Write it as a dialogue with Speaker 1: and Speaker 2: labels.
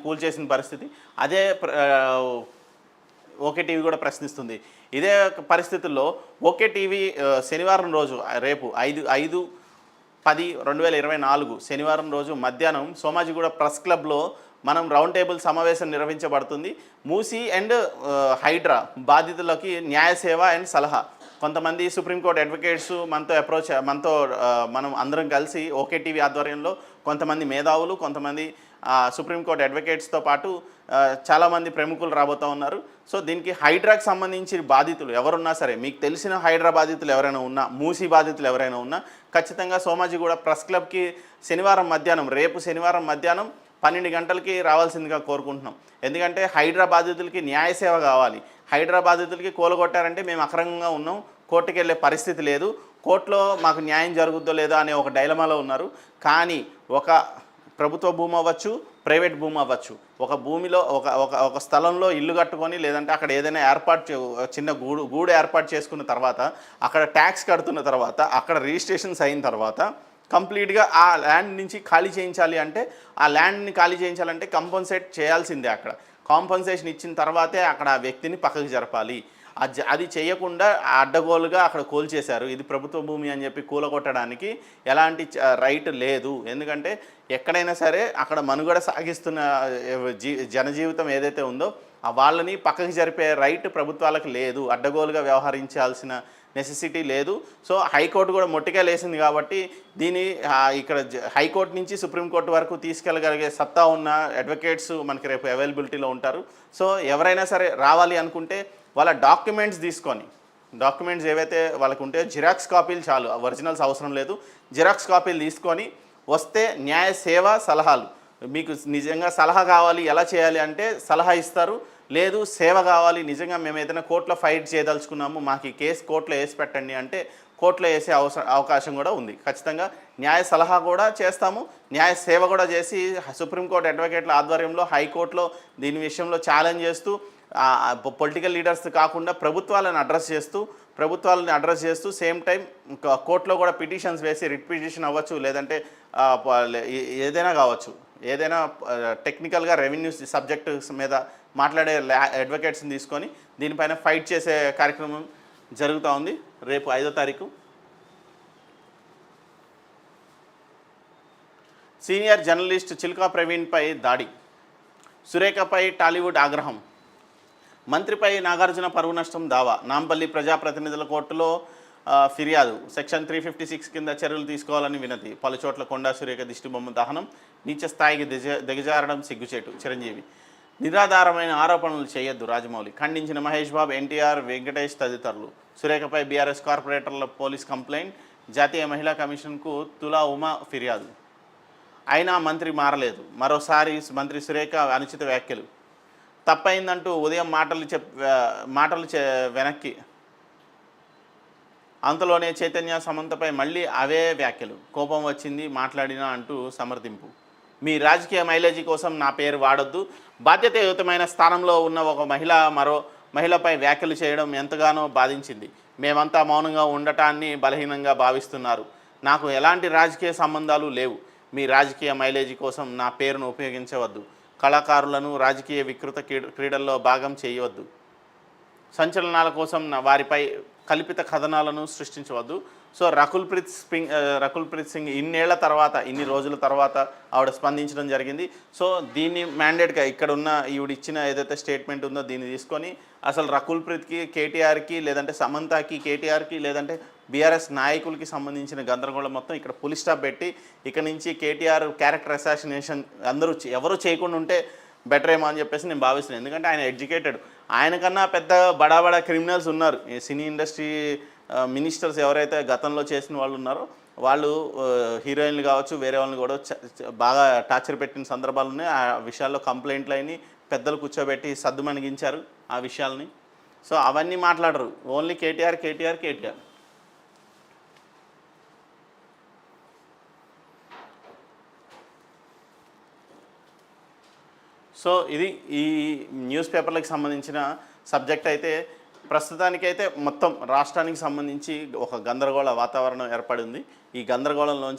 Speaker 1: కూల్చేసిన పరిస్థితి. అదే okay TV కూడా ప్రశ్నిస్తుంది. ఇదే పరిస్థితుల్లో ఓకే టీవీ శనివారం రోజు రేపు 5/10/2024 శనివారం రోజు మధ్యాహ్నం సోమాజిగూడ ప్రెస్ క్లబ్లో మనం రౌండ్ టేబుల్ సమావేశం నిర్వహించబడుతుంది. మూసీ అండ్ హైడ్రా బాధితులకి న్యాయ సేవ అండ్ సలహా. కొంతమంది సుప్రీంకోర్టు అడ్వకేట్స్ మనతో మనం అందరం కలిసి ఓకే టీవీ ఆధ్వర్యంలో కొంతమంది మేధావులు, కొంతమంది సుప్రీంకోర్టు అడ్వకేట్స్తో పాటు చాలామంది ప్రముఖులు రాబోతూ ఉన్నారు. సో దీనికి హైడ్రాకి సంబంధించి బాధితులు ఎవరున్నా సరే, మీకు తెలిసిన హైడ్రా బాధితులు ఎవరైనా ఉన్నా, మూసీ బాధితులు ఎవరైనా ఉన్నా ఖచ్చితంగా సోమాజిగూడ ప్రెస్ క్లబ్కి రేపు శనివారం మధ్యాహ్నం 12 గంటలకి రావాల్సిందిగా కోరుకుంటున్నాం. ఎందుకంటే హైడ్రా బాధితులకి న్యాయ సేవ కావాలి. హైడ్రా బాధితులకి కూలగొట్టారంటే మేము అక్రమంగా ఉన్నాం, కోర్టుకు వెళ్ళే పరిస్థితి లేదు, కోర్టులో మాకు న్యాయం జరుగుద్దో లేదో అనే ఒక డైలమాలో ఉన్నారు. కానీ ఒక ప్రభుత్వ భూమి అవ్వచ్చు, ప్రైవేట్ భూమి అవ్వచ్చు, ఒక భూమిలో ఒక స్థలంలో ఇల్లు కట్టుకొని లేదంటే అక్కడ ఏదైనా చిన్న గూడు ఏర్పాటు చేసుకున్న తర్వాత, అక్కడ ట్యాక్స్ కడుతున్న తర్వాత, అక్కడ రిజిస్ట్రేషన్స్ అయిన తర్వాత కంప్లీట్గా ఆ ల్యాండ్ నుంచి ఖాళీ చేయించాలి. అంటే ఆ ల్యాండ్ని ఖాళీ చేయించాలంటే కంపన్సేట్ చేయాల్సిందే. అక్కడ కాంపన్సేషన్ ఇచ్చిన తర్వాతే అక్కడ ఆ వ్యక్తిని పక్కకు జరపాలి. అది చేయకుండా అడ్డగోలుగా అక్కడ కూల్చేశారు. ఇది ప్రభుత్వ భూమి అని చెప్పి కూలగొట్టడానికి ఎలాంటి రైట్ లేదు. ఎందుకంటే ఎక్కడైనా సరే అక్కడ మనుగడ సాగిస్తున్న జనజీవితం ఏదైతే ఉందో వాళ్ళని పక్కకి జరిపే రైట్ ప్రభుత్వాలకు లేదు. అడ్డగోలుగా వ్యవహరించాల్సిన నెసెసిటీ లేదు. సో హైకోర్టు కూడా మొట్టికాయలేసింది కాబట్టి దీని ఇక్కడ హైకోర్టు నుంచి సుప్రీంకోర్టు వరకు తీసుకెళ్ళగలిగే సత్తా ఉన్న అడ్వకేట్స్ మనకి రేపు అవైలబిలిటీలో ఉంటారు. సో ఎవరైనా సరే రావాలి అనుకుంటే వాళ్ళ డాక్యుమెంట్స్ ఏవైతే వాళ్ళకు ఉంటే జిరాక్స్ కాపీలు చాలు, ఒరిజినల్స్ అవసరం లేదు. జిరాక్స్ కాపీలు తీసుకొని వస్తే న్యాయ సేవ సలహాలు, మీకు నిజంగా సలహా కావాలి ఎలా చేయాలి అంటే సలహా ఇస్తారు. లేదు సేవ కావాలి, నిజంగా మేము ఏదైనా కోర్టులో ఫైట్ చేయదలుచుకున్నాము, మాకు ఈ కేసు కోర్టులో వేసి పెట్టండి అంటే కోర్టులో వేసే అవకాశం కూడా ఉంది. ఖచ్చితంగా న్యాయ సలహా కూడా చేస్తాము, న్యాయ సేవ కూడా చేసి సుప్రీంకోర్టు అడ్వకేట్ల ఆధ్వర్యంలో హైకోర్టులో దీని విషయంలో ఛాలెంజ్ చేస్తూ పొలిటికల్ లీడర్స్ కాకుండా ప్రభుత్వాలను అడ్రస్ చేస్తూ సేమ్ టైం కోర్టులో కూడా పిటిషన్స్ వేసి రిట్ పిటిషన్ అవ్వచ్చు, లేదంటే ఏదైనా కావచ్చు, ఏదైనా టెక్నికల్గా రెవెన్యూ సబ్జెక్ట్స్ మీద మాట్లాడే అడ్వకేట్స్ని తీసుకొని దీనిపైన ఫైట్ చేసే కార్యక్రమం జరుగుతూ ఉంది. రేపు 5వ తారీఖు సీనియర్ జర్నలిస్ట్ చిల్కా ప్రవీణ్పై దాడి, సురేఖపై టాలీవుడ్ ఆగ్రహం, మంత్రిపై నాగార్జున పరువు నష్టం దావా, నాంపల్లి ప్రజాప్రతినిధుల కోర్టులో ఫిర్యాదు, సెక్షన్ 356 కింద చర్యలు తీసుకోవాలని వినతి, పలుచోట్ల కొండా సురేఖ దిష్టిబొమ్మ దహనం, నీచ స్థాయికి దిగజారడం సిగ్గుచేటు, చిరంజీవి, నిరాధారమైన ఆరోపణలు చేయొద్దు రాజమౌళి, ఖండించిన మహేష్ బాబు, ఎన్టీఆర్, వెంకటేష్ తదితరులు, సురేఖపై బీఆర్ఎస్ కార్పొరేటర్ల పోలీస్ కంప్లైంట్, జాతీయ మహిళా కమిషన్కు తులా ఉమా ఫిర్యాదు, అయినా మంత్రి మారలేదు, మరోసారి మంత్రి సురేఖ అనుచిత వ్యాఖ్యలు, తప్పైందంటూ ఉదయం మాటలు వెనక్కి, అంతలోనే చైతన్య సమంతపై మళ్ళీ అవే వ్యాఖ్యలు, కోపం వచ్చింది మాట్లాడినా అంటూ సమర్థింపు, మీ రాజకీయ మైలేజీ కోసం నా పేరు వాడొద్దు, బాధ్యతాయుతమైన స్థానంలో ఉన్న ఒక మరో మహిళపై వ్యాఖ్యలు చేయడం ఎంతగానో బాధించింది, మేమంతా మౌనంగా ఉండటాన్ని బలహీనంగా భావిస్తున్నారు, నాకు ఎలాంటి రాజకీయ సంబంధాలు లేవు, మీ రాజకీయ మైలేజీ కోసం నా పేరును ఉపయోగించవద్దు, కళాకారులను రాజకీయ వికృత క్రీడల్లో భాగం చేయవద్దు, సంచలనాల కోసం వారిపై కల్పిత కథనాలను సృష్టించవద్దు. సో రకుల్ ప్రీత్ సింగ్ ఇన్ని రోజుల తర్వాత ఆవిడ స్పందించడం జరిగింది. సో దీన్ని మ్యాండేట్గా ఇక్కడ ఉన్న ఈవిడ ఇచ్చిన ఏదైతే స్టేట్మెంట్ ఉందో దీన్ని తీసుకొని అసలు రకుల్ ప్రీత్కి, కేటీఆర్కి, లేదంటే సమంతకి, కేటీఆర్కి, లేదంటే బీఆర్ఎస్ నాయకులకి సంబంధించిన గందరగోళం మొత్తం ఇక్కడ పులి స్టాప్ పెట్టి ఇక్కడ నుంచి కేటీఆర్ క్యారెక్టర్ అసాసినేషన్ ఎవరు చేయకుండా ఉంటే బెటర్ ఏమో అని చెప్పేసి నేను భావిస్తున్నాను. ఎందుకంటే ఆయన ఎడ్యుకేటెడ్, ఆయనకన్నా పెద్ద బడా క్రిమినల్స్ ఉన్నారు. ఈ సినీ ఇండస్ట్రీ మినిస్టర్స్ ఎవరైతే గతంలో చేసిన వాళ్ళు ఉన్నారో వాళ్ళు హీరోయిన్లు కావచ్చు, వేరే వాళ్ళని కూడా బాగా టార్చర్ పెట్టిన సందర్భాలు ఉన్నాయి. ఆ విషయాల్లో కంప్లైంట్లు అయినాయి, పెద్దలు కూర్చోబెట్టి సద్దుమణిగించారు ఆ విషయాల్ని. సో అవన్నీ మాట్లాడరు, ఓన్లీ కేటీఆర్. సో ఇది ఈ న్యూస్ పేపర్లకు సంబంధించిన సబ్జెక్ట్ అయితే ప్రస్తుతానికైతే మొత్తం రాష్ట్రానికి సంబంధించి ఒక గందరగోళ వాతావరణం ఏర్పడింది. ఈ గందరగోళంలోంచి